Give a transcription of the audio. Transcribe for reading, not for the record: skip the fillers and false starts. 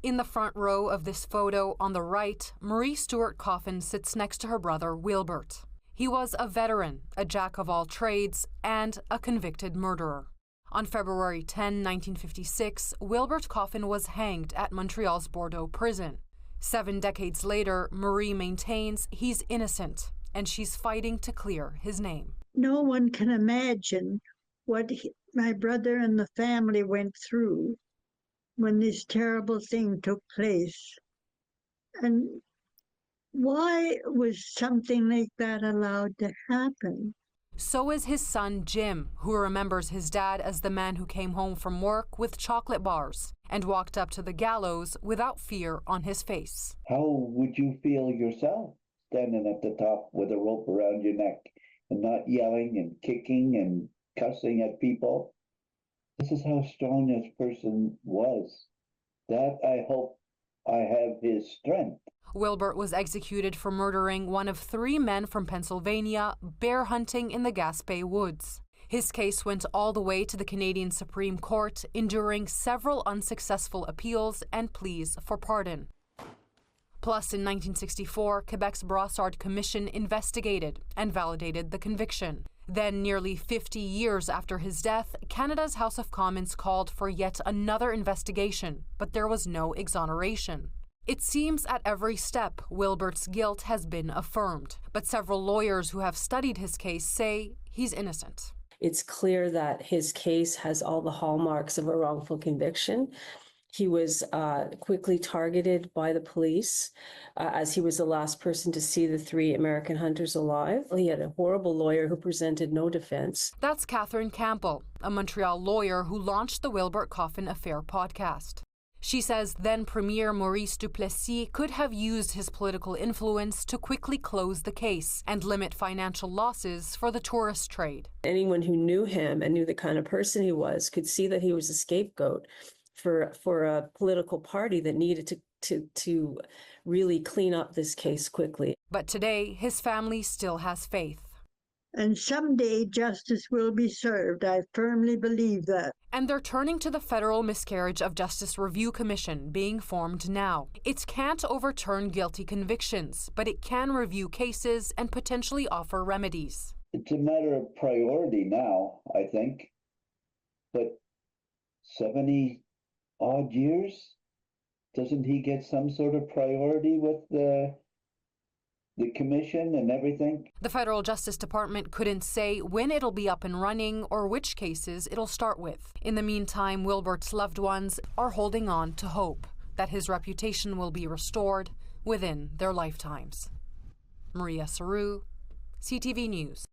In the front row of this photo on the right, Marie Stuart Coffin sits next to her brother Wilbert. He was a veteran, a jack of all trades, and a convicted murderer. On February 10, 1956, Wilbert Coffin was hanged at Montreal's Bordeaux prison. 7 decades later, Marie maintains he's innocent, and she's fighting to clear his name. No one can imagine what my brother and the family went through when this terrible thing took place. And why was something like that allowed to happen? So is his son Jim, who remembers his dad as the man who came home from work with chocolate bars and walked up to the gallows without fear on his face. How would you feel yourself standing at the top with a rope around your neck and not yelling and kicking and cussing at people? This is how strong this person was. That I hope I have his strength. Wilbert was executed for murdering one of 3 men from Pennsylvania bear hunting in the Gaspé Woods. His case went all the way to the Canadian Supreme Court, enduring several unsuccessful appeals and pleas for pardon. Plus, in 1964, Quebec's Brassard Commission investigated and validated the conviction. Then, nearly 50 years after his death, Canada's House of Commons called for yet another investigation, but there was no exoneration. It seems at every step Wilbert's guilt has been affirmed, but several lawyers who have studied his case say he's innocent. It's clear that his case has all the hallmarks of a wrongful conviction. He was quickly targeted by the police as he was the last person to see the 3 American hunters alive. He had a horrible lawyer who presented no defense. That's Catherine Campbell, a Montreal lawyer who launched the Wilbert Coffin Affair podcast. She says then Premier Maurice Duplessis could have used his political influence to quickly close the case and limit financial losses for the tourist trade. Anyone who knew him and knew the kind of person he was could see that he was a scapegoat for a political party that needed to really clean up this case quickly. But today, his family still has faith. And someday justice will be served. I firmly believe that. And they're turning to the Federal Miscarriage of Justice Review Commission being formed now. It can't overturn guilty convictions, but it can review cases and potentially offer remedies. It's a matter of priority now, I think. But 70-odd years, doesn't he get some sort of priority with the commission and everything? The Federal Justice Department couldn't say when it'll be up and running or which cases it'll start with. In the meantime, Wilbert's loved ones are holding on to hope that his reputation will be restored within their lifetimes. Maria Saru, CTV News.